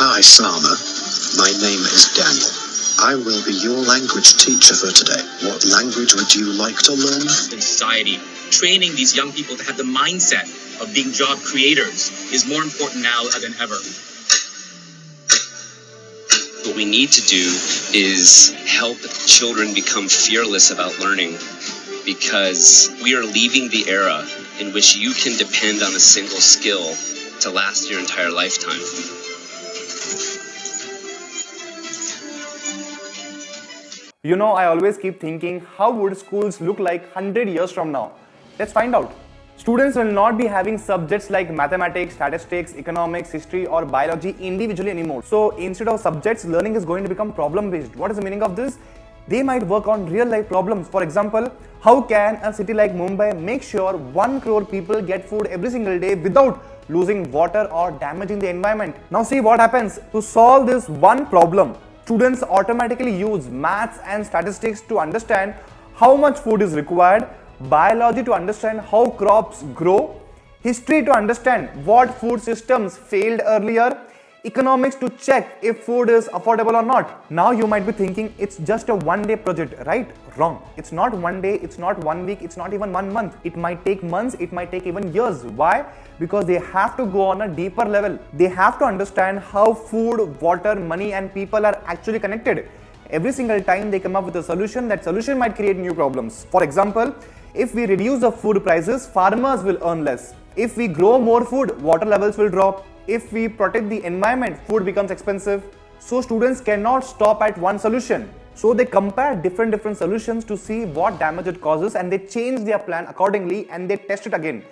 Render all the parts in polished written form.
Hi, Sama. My name is Daniel. I will be your language teacher for today. What language would you like to learn? In society, training these young people to have the mindset of being job creators is more important now than ever. What we need to do is help children become fearless about learning, because we are leaving the era in which you can depend on a single skill to last your entire lifetime. You know, I always keep thinking, how would schools look like 100 years from now? Let's find out. Students will not be having subjects like mathematics, statistics, economics, history or biology individually anymore. So instead of subjects, learning is going to become problem based. What is the meaning of this? They might work on real life problems. For example, how can a city like Mumbai make sure 1 crore people get food every single day without losing water or damaging the environment? Now see what happens. To solve this one problem, students automatically use maths and statistics to understand how much food is required, biology to understand how crops grow, history to understand what food systems failed earlier, economics to check if food is affordable or not. Now you might be thinking it's just a one-day project, right? Wrong. It's not one day, it's not 1 week, it's not even 1 month. It might take months, it might take even years. Why? Because they have to go on a deeper level. They have to understand how food, water, money and people are actually connected. Every single time they come up with a solution, that solution might create new problems. For example, if we reduce the food prices, farmers will earn less. If we grow more food, water levels will drop. If we protect the environment, food becomes expensive. So students cannot stop at one solution. So they compare different solutions to see what damage it causes, and they change their plan accordingly and they test it again.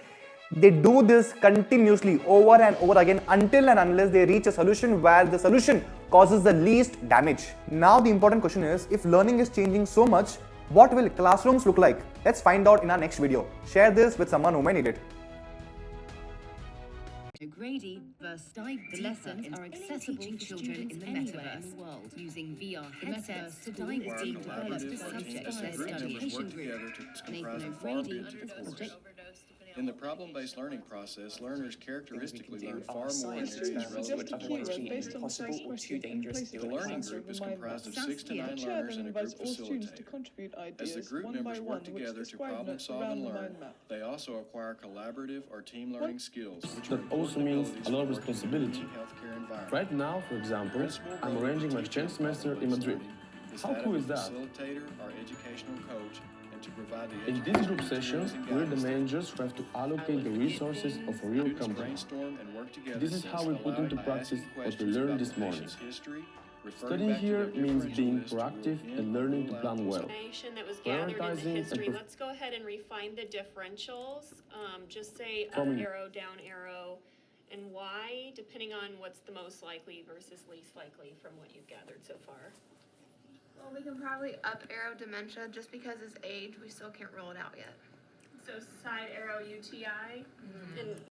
They do this continuously over and over again until and unless they reach a solution where the solution causes the least damage. Now the important question is, if learning is changing so much, what will classrooms look like? Let's find out in our next video. Share this with someone who may need it. Grady versus dive. The lessons are accessible to children in the metaverse world using VR headsets to dive being developed as subject-led education group. Nathan O'Grady is project. In the problem-based learning process, learners characteristically learn far more in areas relevant to their based on the science question in place of The learning group is comprised of 6 to 9 learners and a group facilitator. As the group members work together to problem solve and learn, they also acquire collaborative or team learning skills, which That also means a lot of responsibility. healthcare environment. Right now, for example, I'm arranging my exchange semester in Madrid. How cool is that? Facilitator or educational coach, and to provide the In this group session, we're the managers who have to allocate the resources of a real company. brainstorm and work together. This is how we put into practice what we learned this morning. History, Studying here means being proactive and learning to plan well. Information that was gathered in the Prioritizing and history. Let's go ahead and refine the differentials. Just say up From- arrow, down arrow, and why, depending on what's the most likely versus least likely from what you've gathered so far. Well, we can probably up arrow dementia just because his age, we still can't rule it out yet. So side arrow UTI, and